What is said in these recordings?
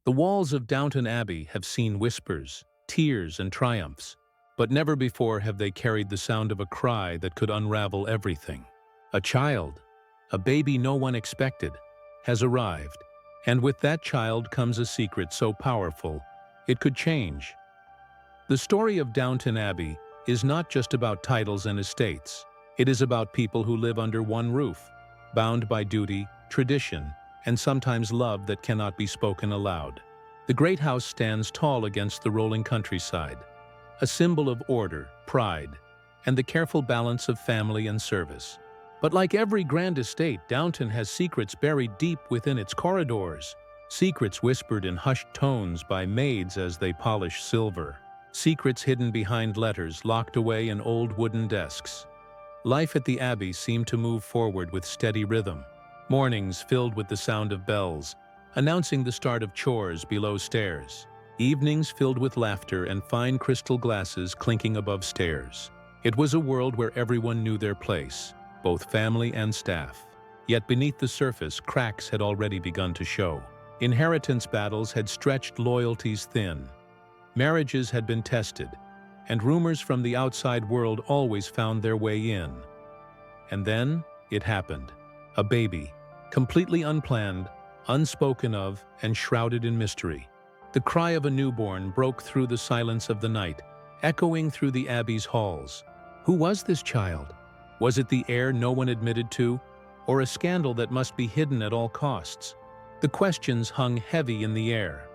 The walls of Downton Abbey have seen whispers, tears, and triumphs, but never before have they carried the sound of a cry that could unravel everything. A child, a baby no one expected, has arrived, and with that child comes a secret so powerful, it could change. The story of Downton Abbey is not just about titles and estates. It is about people who live under one roof, bound by duty, tradition, and sometimes love that cannot be spoken aloud. The great house stands tall against the rolling countryside, a symbol of order, pride, and the careful balance of family and service. But like every grand estate, Downton has secrets buried deep within its corridors, secrets whispered in hushed tones by maids as they polish silver, secrets hidden behind letters locked away in old wooden desks. Life at the Abbey seemed to move forward with steady rhythm. Mornings filled with the sound of bells, announcing the start of chores below stairs. Evenings filled with laughter and fine crystal glasses clinking above stairs. It was a world where everyone knew their place, both family and staff. Yet beneath the surface, cracks had already begun to show. Inheritance battles had stretched loyalties thin. Marriages had been tested, and rumors from the outside world always found their way in. And then it happened. A baby, completely unplanned, unspoken of, and shrouded in mystery. The cry of a newborn broke through the silence of the night, echoing through the Abbey's halls. Who was this child? Was it the heir no one admitted to, or a scandal that must be hidden at all costs? The questions hung heavy in the air.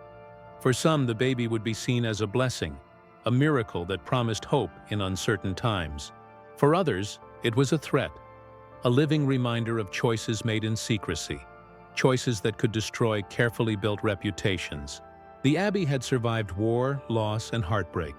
For some, the baby would be seen as a blessing, a miracle that promised hope in uncertain times. For others, it was a threat, a living reminder of choices made in secrecy, choices that could destroy carefully built reputations. The Abbey had survived war, loss, and heartbreak.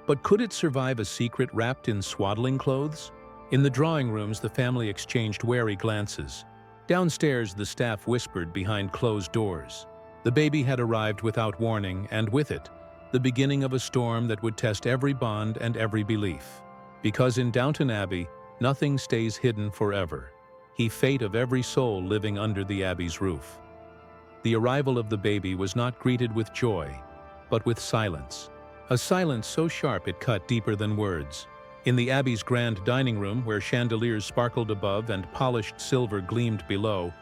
But could it survive a secret wrapped in swaddling clothes? In the drawing rooms, the family exchanged wary glances. Downstairs, the staff whispered behind closed doors. The baby had arrived without warning, and with it, the beginning of a storm that would test every bond and every belief. Because in Downton Abbey, nothing stays hidden forever. The fate of every soul living under the Abbey's roof. The arrival of the baby was not greeted with joy, but with silence. A silence so sharp it cut deeper than words. In the Abbey's grand dining room, where chandeliers sparkled above and polished silver gleamed below,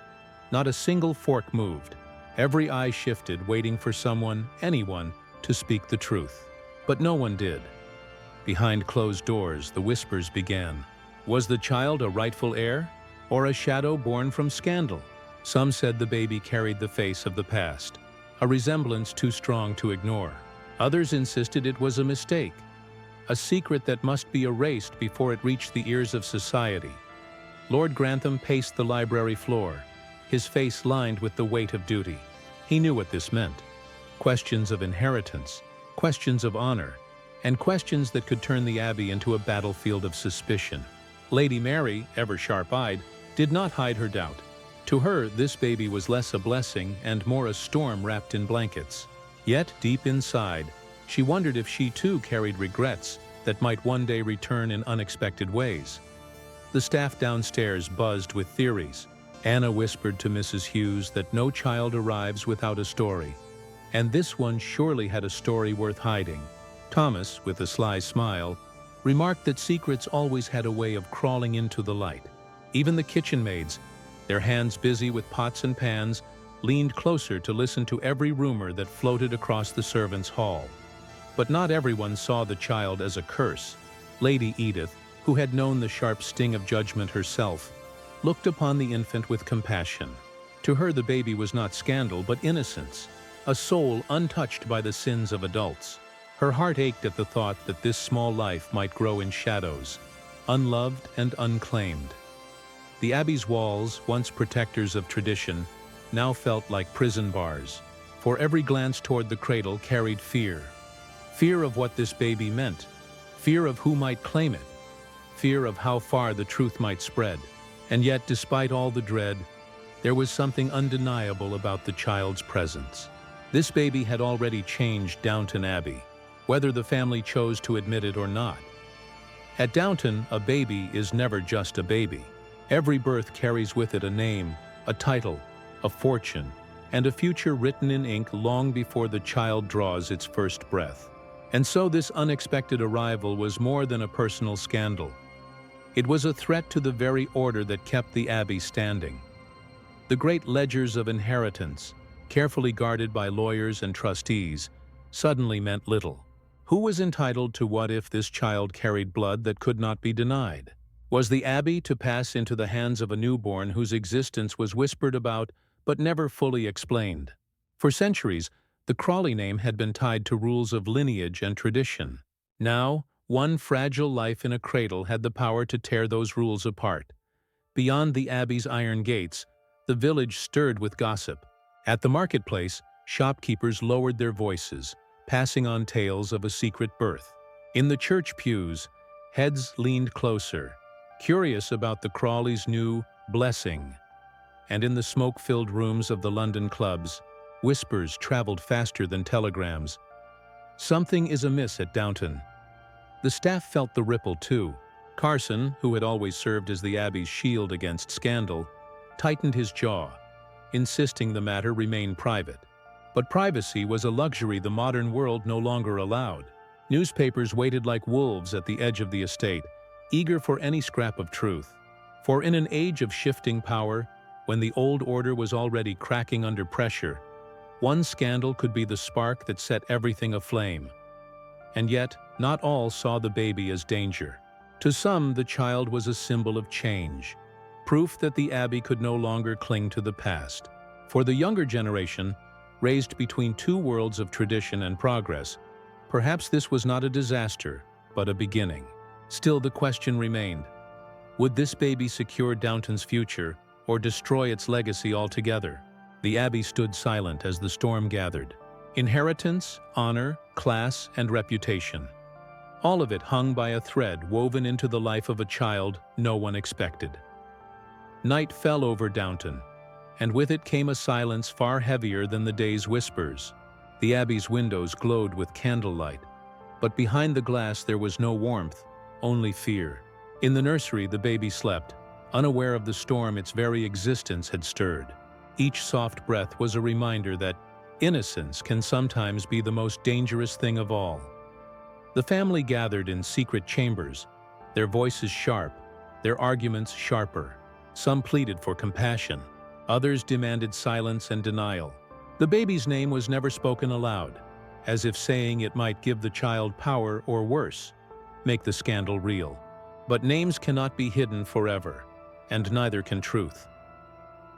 not a single fork moved. Every eye shifted, waiting for someone, anyone, to speak the truth. But no one did. Behind closed doors, the whispers began. Was the child a rightful heir, or a shadow born from scandal? Some said the baby carried the face of the past, a resemblance too strong to ignore. Others insisted it was a mistake, a secret that must be erased before it reached the ears of society. Lord Grantham paced the library floor, his face lined with the weight of duty. He knew what this meant. Questions of inheritance, questions of honor, and questions that could turn the Abbey into a battlefield of suspicion. Lady Mary, ever sharp-eyed, did not hide her doubt. To her, this baby was less a blessing and more a storm wrapped in blankets. Yet, deep inside, she wondered if she too carried regrets that might one day return in unexpected ways. The staff downstairs buzzed with theories. Anna whispered to Mrs. Hughes that no child arrives without a story, and this one surely had a story worth hiding. Thomas, with a sly smile, remarked that secrets always had a way of crawling into the light. Even the kitchen maids, their hands busy with pots and pans, leaned closer to listen to every rumor that floated across the servants' hall. But not everyone saw the child as a curse. Lady Edith, who had known the sharp sting of judgment herself, looked upon the infant with compassion. To her, the baby was not scandal, but innocence, a soul untouched by the sins of adults. Her heart ached at the thought that this small life might grow in shadows, unloved and unclaimed. The Abbey's walls, once protectors of tradition, now felt like prison bars, for every glance toward the cradle carried fear. Fear of what this baby meant, fear of who might claim it, fear of how far the truth might spread. And yet, despite all the dread, there was something undeniable about the child's presence. This baby had already changed Downton Abbey, whether the family chose to admit it or not. At Downton, a baby is never just a baby. Every birth carries with it a name, a title, a fortune, and a future written in ink long before the child draws its first breath. And so this unexpected arrival was more than a personal scandal. It was a threat to the very order that kept the abbey standing. The great ledgers of inheritance, carefully guarded by lawyers and trustees, suddenly meant little. Who was entitled to what if this child carried blood that could not be denied? Was the abbey to pass into the hands of a newborn whose existence was whispered about but never fully explained? For centuries, the Crawley name had been tied to rules of lineage and tradition. Now, one fragile life in a cradle had the power to tear those rules apart. Beyond the abbey's iron gates, the village stirred with gossip. At the marketplace, shopkeepers lowered their voices, passing on tales of a secret birth. In the church pews, heads leaned closer, curious about the Crawleys' new blessing. And in the smoke-filled rooms of the London clubs, whispers traveled faster than telegrams. Something is amiss at Downton. The staff felt the ripple too. Carson, who had always served as the abbey's shield against scandal, tightened his jaw, insisting the matter remain private. But privacy was a luxury the modern world no longer allowed. Newspapers waited like wolves at the edge of the estate, eager for any scrap of truth. For in an age of shifting power, when the old order was already cracking under pressure, one scandal could be the spark that set everything aflame. And yet, not all saw the baby as danger. To some, the child was a symbol of change, proof that the abbey could no longer cling to the past. For the younger generation, raised between two worlds of tradition and progress, perhaps this was not a disaster, but a beginning. Still, the question remained: would this baby secure Downton's future or destroy its legacy altogether? The abbey stood silent as the storm gathered. Inheritance, honor, class, and reputation. All of it hung by a thread woven into the life of a child no one expected. Night fell over Downton, and with it came a silence far heavier than the day's whispers. The abbey's windows glowed with candlelight, but behind the glass there was no warmth, only fear. In the nursery, the baby slept, unaware of the storm its very existence had stirred. Each soft breath was a reminder that innocence can sometimes be the most dangerous thing of all. The family gathered in secret chambers, their voices sharp, their arguments sharper. Some pleaded for compassion, others demanded silence and denial. The baby's name was never spoken aloud, as if saying it might give the child power or worse, make the scandal real. But names cannot be hidden forever, and neither can truth.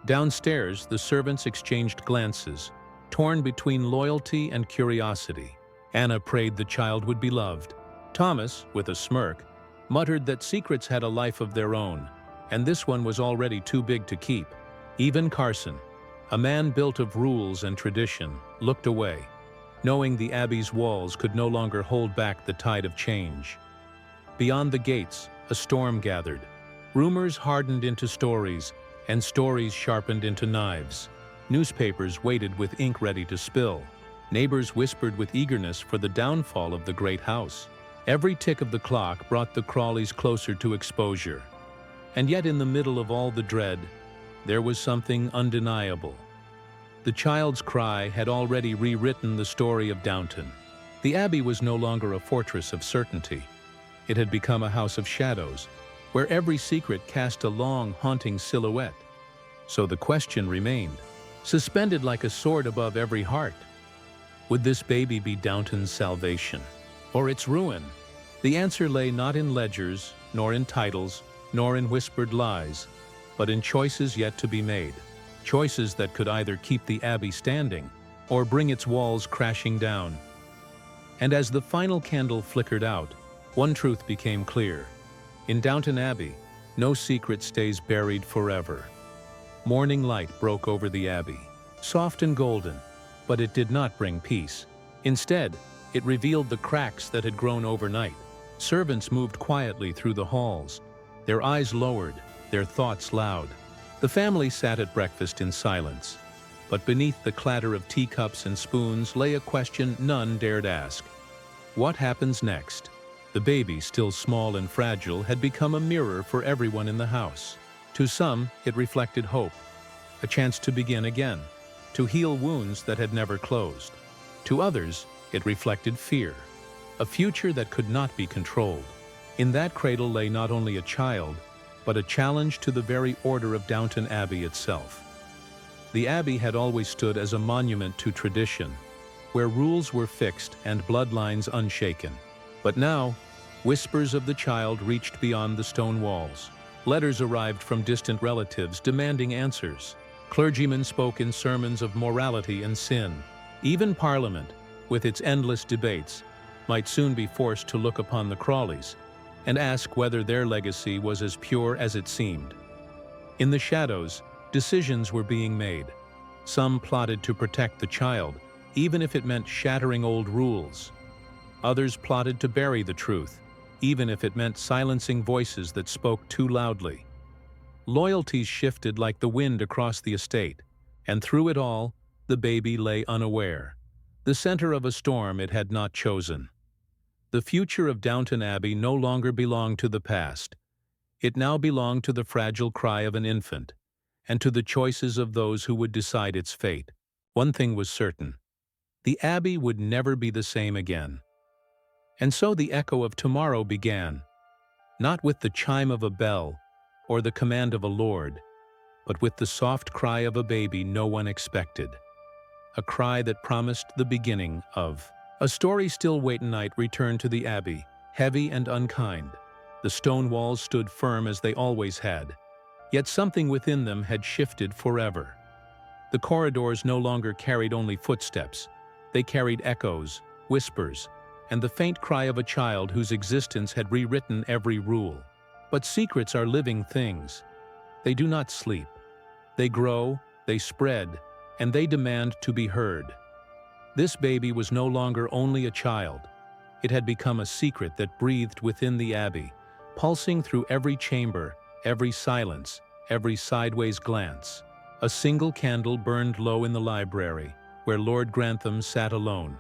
Downstairs, the servants exchanged glances, torn between loyalty and curiosity. Anna prayed the child would be loved. Thomas, with a smirk, muttered that secrets had a life of their own, and this one was already too big to keep. Even Carson, a man built of rules and tradition, looked away, knowing the abbey's walls could no longer hold back the tide of change. Beyond the gates, a storm gathered. Rumors hardened into stories, and stories sharpened into knives. Newspapers waited with ink ready to spill. Neighbors whispered with eagerness for the downfall of the great house. Every tick of the clock brought the Crawleys closer to exposure. And yet in the middle of all the dread, there was something undeniable. The child's cry had already rewritten the story of Downton. The abbey was no longer a fortress of certainty. It had become a house of shadows, where every secret cast a long, haunting silhouette. So the question remained, suspended like a sword above every heart. Would this baby be Downton's salvation, or its ruin? The answer lay not in ledgers, nor in titles, nor in whispered lies, but in choices yet to be made. Choices that could either keep the abbey standing, or bring its walls crashing down. And as the final candle flickered out, one truth became clear. In Downton Abbey, no secret stays buried forever. Morning light broke over the abbey, soft and golden, but it did not bring peace. Instead, it revealed the cracks that had grown overnight. Servants moved quietly through the halls, their eyes lowered, their thoughts loud. The family sat at breakfast in silence, but beneath the clatter of teacups and spoons lay a question none dared ask. What happens next? The baby, still small and fragile, had become a mirror for everyone in the house. To some, it reflected hope, a chance to begin again. to heal wounds that had never closed. To others, it reflected fear, a future that could not be controlled. In that cradle lay not only a child, but a challenge to the very order of Downton Abbey itself. The Abbey had always stood as a monument to tradition, where rules were fixed and bloodlines unshaken. But now, whispers of the child reached beyond the stone walls. Letters arrived from distant relatives demanding answers. Clergymen spoke in sermons of morality and sin. Even Parliament, with its endless debates, might soon be forced to look upon the Crawleys and ask whether their legacy was as pure as it seemed. In the shadows, decisions were being made. Some plotted to protect the child, even if it meant shattering old rules. Others plotted to bury the truth, even if it meant silencing voices that spoke too loudly. Loyalties shifted like the wind across the estate, and through it all, the baby lay unaware, the center of a storm it had not chosen. The future of Downton Abbey no longer belonged to the past. It now belonged to the fragile cry of an infant, and to the choices of those who would decide its fate. One thing was certain: the Abbey would never be the same again. And so the echo of tomorrow began, not with the chime of a bell or the command of a lord, but with the soft cry of a baby no one expected. A cry that promised the beginning of a story. Still Waite night returned to the Abbey, heavy and unkind. The stone walls stood firm as they always had, yet something within them had shifted forever. The corridors no longer carried only footsteps. They carried echoes, whispers, and the faint cry of a child whose existence had rewritten every rule. But secrets are living things. They do not sleep. They grow, they spread, and they demand to be heard. This baby was no longer only a child. It had become a secret that breathed within the Abbey, pulsing through every chamber, every silence, every sideways glance. A single candle burned low in the library, where Lord Grantham sat alone,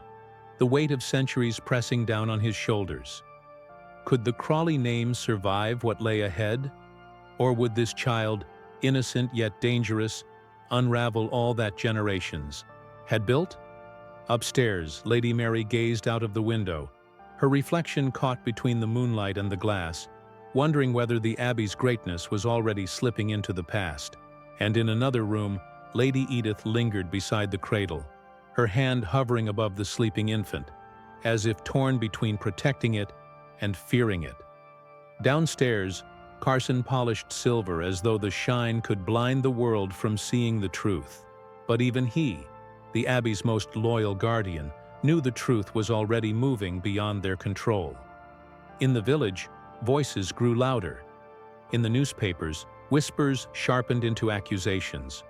the weight of centuries pressing down on his shoulders. Could the Crawley name survive what lay ahead? Or would this child, innocent yet dangerous, unravel all that generations had built? Upstairs, Lady Mary gazed out of the window, her reflection caught between the moonlight and the glass, wondering whether the Abbey's greatness was already slipping into the past. And in another room, Lady Edith lingered beside the cradle, her hand hovering above the sleeping infant, as if torn between protecting it and fearing it. Downstairs, Carson polished silver as though the shine could blind the world from seeing the truth. But even he, the Abbey's most loyal guardian, knew the truth was already moving beyond their control. In the village, voices grew louder. In the newspapers, whispers sharpened into accusations.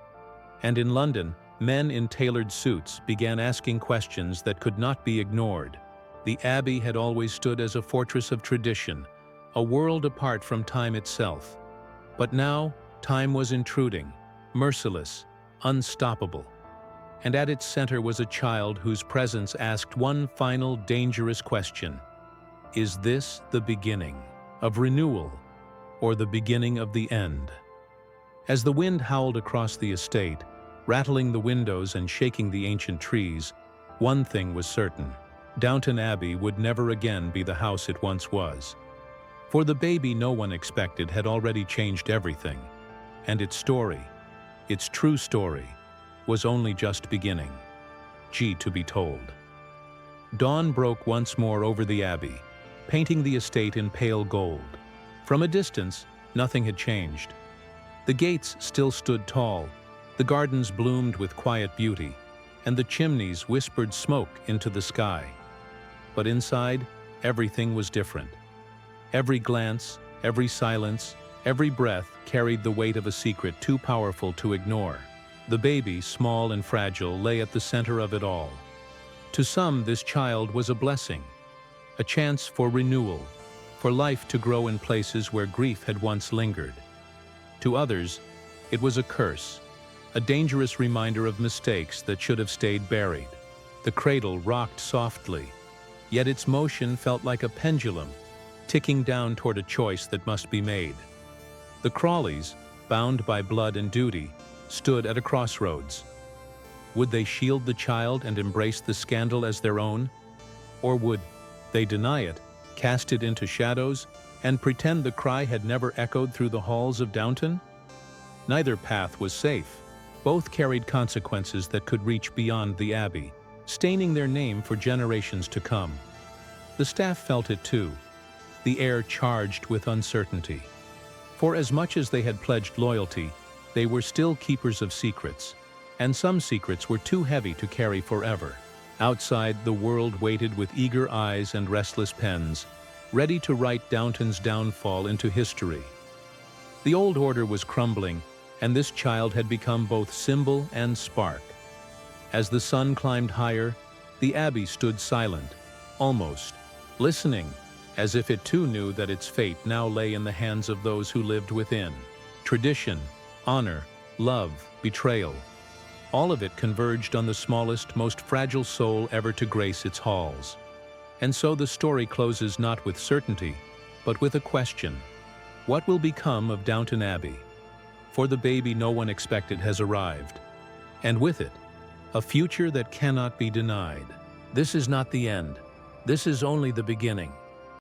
And in London, men in tailored suits began asking questions that could not be ignored. The Abbey had always stood as a fortress of tradition, a world apart from time itself. But now, time was intruding, merciless, unstoppable. And at its center was a child whose presence asked one final dangerous question: is this the beginning of renewal, or the beginning of the end? As the wind howled across the estate, rattling the windows and shaking the ancient trees, one thing was certain: Downton Abbey would never again be the house it once was. For the baby no one expected had already changed everything, and its story, its true story, was only just beginning. To be told. Dawn broke once more over the Abbey, painting the estate in pale gold. From a distance, nothing had changed. The gates still stood tall, the gardens bloomed with quiet beauty, and the chimneys whispered smoke into the sky. But inside, everything was different. Every glance, every silence, every breath carried the weight of a secret too powerful to ignore. The baby, small and fragile, lay at the center of it all. To some, this child was a blessing, a chance for renewal, for life to grow in places where grief had once lingered. To others, it was a curse, a dangerous reminder of mistakes that should have stayed buried. The cradle rocked softly, yet its motion felt like a pendulum, ticking down toward a choice that must be made. The Crawleys, bound by blood and duty, stood at a crossroads. Would they shield the child and embrace the scandal as their own? Or would they deny it, cast it into shadows, and pretend the cry had never echoed through the halls of Downton? Neither path was safe. Both carried consequences that could reach beyond the Abbey, staining their name for generations to come. The staff felt it too, the air charged with uncertainty. For as much as they had pledged loyalty, they were still keepers of secrets, and some secrets were too heavy to carry forever. Outside, the world waited with eager eyes and restless pens, ready to write Downton's downfall into history. The old order was crumbling, and this child had become both symbol and spark. As the sun climbed higher, the Abbey stood silent, almost listening, as if it too knew that its fate now lay in the hands of those who lived within. Tradition, honor, love, betrayal, all of it converged on the smallest, most fragile soul ever to grace its halls. And so the story closes not with certainty, but with a question. What will become of Downton Abbey? For the baby no one expected has arrived. And with it, a future that cannot be denied. This is not the end. This is only the beginning.